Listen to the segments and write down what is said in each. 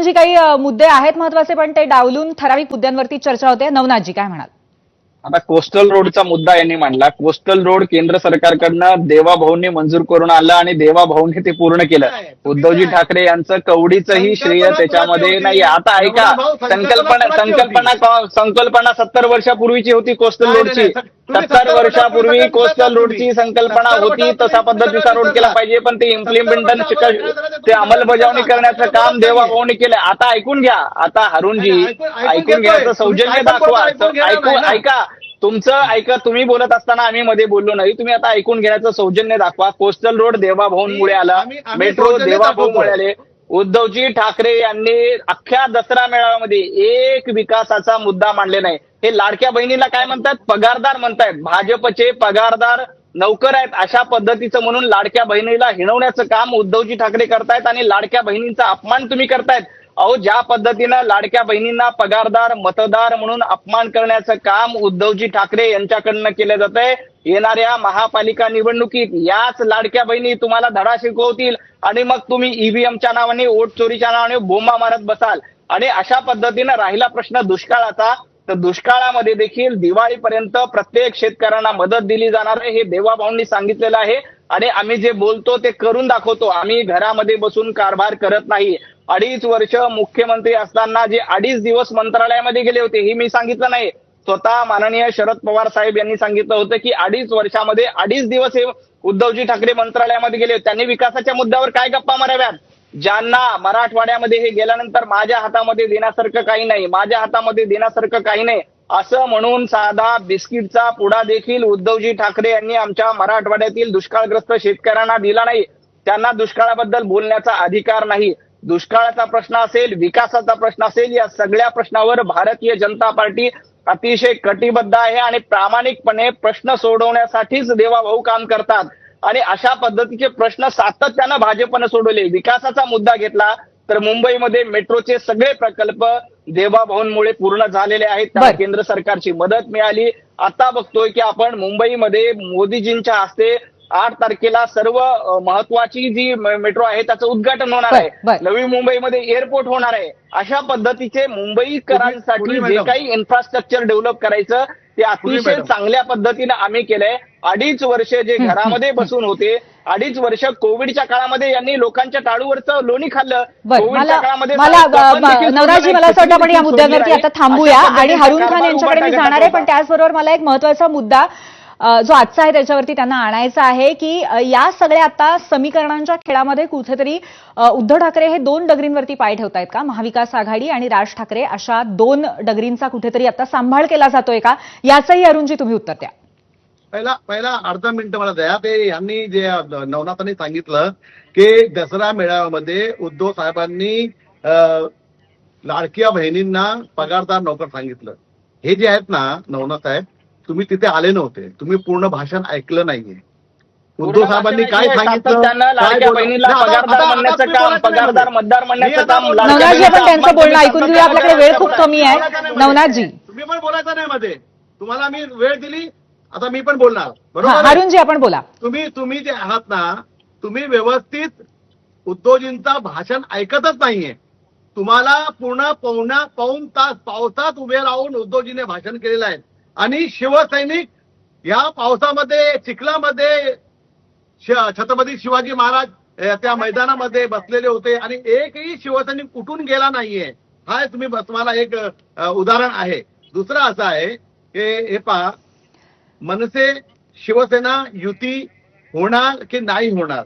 जी काही मुद्दे आहेत महत्वाचे, पण ते डावलून ठराविक मुद्द्यांवरती चर्चा होते. नवनाथजी काय म्हणाल? आता कोस्टल रोडचा मुद्दा यांनी मांडला. कोस्टल रोड केंद्र सरकारकडनं देवाभाऊंनी मंजूर करून आणलं आणि देवाभाऊंनी ते पूर्ण केलं. उद्धवजी ठाकरे यांचं कवडीचंही श्रेय त्याच्यामध्ये नाही. आता ऐका, संकल्पना 70 वर्षापूर्वीची होती कोस्टल रोडची. 70 वर्षापूर्वी कोस्टल रोडची संकल्पना होती, तसा पद्धतीचा रोड केला पाहिजे, पण ते इम्प्लिमेंटेशन ते अंमलबजावणी करण्याचं काम देवाभाऊंनी केलं. आता ऐकून घ्या, आता हरुणजी ऐकून घ्यायचं सौजन्य दाखवा. ऐका, तुमचं ऐका, तुम्ही बोलत असताना आम्ही मध्ये बोललो नाही. तुम्ही आता ऐकून घेण्याचं सौजन्य दाखवा. कोस्टल रोड देवाभाऊंमुळे आला, मेट्रो देवाभाऊमुळे आले. उद्धवजी ठाकरे यांनी अख्ख्या दसरा मेळाव्यामध्ये एक विकासाचा मुद्दा मांडले नाही. हे लाडक्या बहिणीला काय म्हणतात? पगारदार म्हणतायत. भाजपचे पगारदार नौकर आहेत अशा पद्धतीचं म्हणून लाडक्या बहिणीला हिणवण्याचं काम उद्धवजी ठाकरे करतायत आणि लाडक्या बहिणींचा अपमान तुम्ही करतायत. अहो, ज्या पद्धतीनं लाडक्या बहिणींना पगारदार मतदार म्हणून अपमान करण्याचं काम उद्धवजी ठाकरे यांच्याकडनं केलं जात आहे. येणाऱ्या महापालिका निवडणुकीत याच लाडक्या बहिणी तुम्हाला धडा शिकवतील आणि मग तुम्ही ईव्हीएमच्या नावाने, वोट चोरीच्या नावाने बोंबा मारत बसाल. आणि अशा पद्धतीनं राहिला प्रश्न दुष्काळाचा, तर दुष्काळामध्ये देखील दिवाळीपर्यंत प्रत्येक शेतकऱ्यांना मदत दिली जाणार आहे, हे देवाभाऊंनी सांगितलेलं आहे. आणि आम्ही जे बोलतो ते करून दाखवतो. आम्ही घरामध्ये बसून कारभार करत नाही. 2.5 वर्ष मुख्यमंत्री असताना जे 2.5 दिवस मंत्रालयामध्ये गेले होते हे मी सांगितलं नाही. स्वतः माननीय शरद पवार साहेब यांनी सांगितलं होतं की 2.5 वर्षामध्ये 2.5 दिवस हे उद्धवजी ठाकरे मंत्रालयामध्ये गेले. त्यांनी विकासाच्या मुद्द्यावर काय गप्पा माराव्यात? ज्यांना मराठवाड्यामध्ये हे गेल्यानंतर माझ्या हातामध्ये देण्यासारखं काही नाही, माझ्या हातामध्ये देण्यासारखं काही नाही असं म्हणून साधा बिस्किटचा पुडा देखील उद्धवजी ठाकरे यांनी आमच्या मराठवाड्यातील दुष्काळग्रस्त शेतकऱ्यांना दिला नाही. त्यांना दुष्काळाबद्दल बोलण्याचा अधिकार नाही. दुष्काळाचा प्रश्न असेल, विकासाचा प्रश्न असेल, या सगळ्या प्रश्नावर भारतीय जनता पार्टी अतिशय कटिबद्ध आहे आणि प्रामाणिकपणे प्रश्न सोडवण्यासाठीच देवाभाऊ काम करतात. आणि अशा पद्धतीचे प्रश्न सातत्यानं भाजपनं सोडवले. विकासाचा मुद्दा घेतला तर मुंबईमध्ये मेट्रोचे सगळे प्रकल्प देवाभाऊंमुळे पूर्ण झालेले आहेत. त्याला केंद्र सरकारची मदत मिळाली. आता बघतोय की आपण मुंबईमध्ये मोदीजींच्या हस्ते 8 तारखेला सर्व महत्वाची जी मेट्रो आहे त्याचं उद्घाटन होणार आहे. नवी मुंबईमध्ये एअरपोर्ट होणार आहे. अशा पद्धतीचे मुंबईकरांसाठी जे काही इन्फ्रास्ट्रक्चर डेव्हलप करायचं ते अतिशय चांगल्या पद्धतीने आम्ही केलंय. 2.5 वर्ष जे घरामध्ये बसून होते, 2.5 वर्ष कोविडच्या काळामध्ये यांनी लोकांच्या टाळूवरचं लोणी खाल्लं. कोविडच्या काळामध्ये नवराजी, मला असं वाटतं आपण या मुद्द्यांवरती आता थांबूया आणि हरुण खान यांच्याकडे मी जाणार आहे. पण त्याचबरोबर मला एक महत्वाचा मुद्दा जो आजचा आहे त्याच्यावरती त्यांना आणायचा आहे की या सगळ्या आता समीकरणांच्या खेळामध्ये कुठेतरी उद्धव ठाकरे हे 2 डगरींवरती पाय ठेवतायत का? महाविकास आघाडी आणि राज ठाकरे अशा 2 डगरींचा कुठेतरी आता सांभाळ केला जातोय का? याचंही अरुणजी तुम्ही उत्तर द्या. पहिला अर्धा मिनिट मला द्या. ते यांनी जे नवनाथांनी सांगितलं की दसरा मेळाव्यामध्ये उद्धव साहेबांनी लाडक्या बहिणींना पगारदार नोकर सांगितलं. हे जे आहेत ना नवनाथ साहेब, तुम्ही तिथे आले नव्हते, तुम्ही पूर्ण भाषण ऐकलं नाहीये. उद्धव साहेबांनी काय सांगितलं, लाडक्या बहिणीला पगारदार म्हणण्याचं काम, पगारदार मतदार म्हणण्याचं काम. नवनाथजी, आपण त्यांचं बोलणं ऐकून घेऊया, आपल्याकडे वेळ खूप कमी आहे. नवनाथजी, तुम्ही पण बोलायचं नाही मध्ये, तुम्हाला मी वेळ दिली, आता मी पण बोलणार. बरोबर, हरुणजी आपण बोला. तुम्ही जे आहात ना, तुम्ही व्यवस्थित उद्धवजींचा भाषण ऐकतच नाहीये. तुम्हाला पूर्ण पाऊण तास पावसात उभे राहून उद्धवजीने भाषण केलेलं आहे. आणि शिवसैनिक या पावसामध्ये चिखलामध्ये छत्रपती शिवाजी महाराज त्या मैदानामध्ये बसलेले होते आणि एकही शिवसैनिक कुठून गेला नाहीये. हा तुम्हाला एक उदाहरण आहे. दुसरं असं आहे की हे पहा, मनसे शिवसेना युती होणार की नाही होणार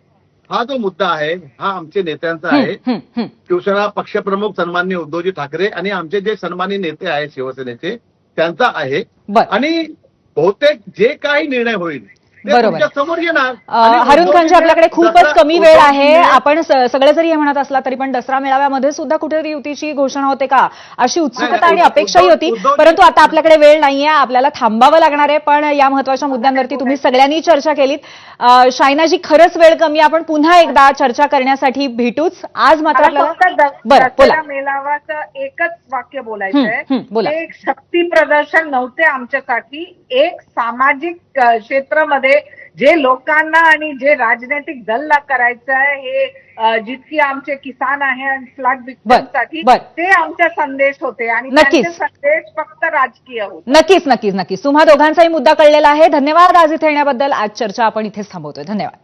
हा जो मुद्दा आहे हा आमच्या नेत्यांचा आहे. शिवसेना पक्षप्रमुख सन्माननीय उद्धवजी ठाकरे आणि आमचे जे सन्माननीय नेते आहेत शिवसेनेचे त्यांचा आहे. आणि बहुतेक जे काही निर्णय होईल बरोबर समोर येणार. हरुण खानजी, आपल्याकडे खूपच कमी वेळ आहे. आपण सगळे जरी हे म्हणत असला तरी पण दसरा मेळाव्यामध्ये सुद्धा कुठेतरी युतीची घोषणा होते का अशी उत्सुकता आणि अपेक्षाही होती. परंतु आता आपल्याकडे वेळ नाहीये, आपल्याला थांबावं लागणार आहे. पण या महत्वाच्या मुद्द्यांवरती तुम्ही सगळ्यांनी चर्चा केलीत. शायनाजी, खरंच वेळ कमी, आपण पुन्हा एकदा चर्चा करण्यासाठी भेटूच. आज मात्र बरं बोला. मेळाव्याचं एकच वाक्य बोलायचंय. एक शक्ती प्रदर्शन नव्हते आमच्यासाठी, एक सामाजिक क्षेत्रामध्ये त्यामुळे जे लोकांना आणि जे राजनैतिक दलला करायचं आहे हे जितकी आमचे किसान आहे आणि फ्लड विक्टिमसाठी बर. ते आमचे संदेश होते आणि नक्कीच. त्यांचे संदेश फक्त राजकीय होते. नक्कीच नक्कीच नक्कीच तुम्हा दोघांचाही मुद्दा कळलेला आहे. धन्यवाद आज इथे येण्याबद्दल. आज चर्चा आपण इथेच थांबवतोय. धन्यवाद.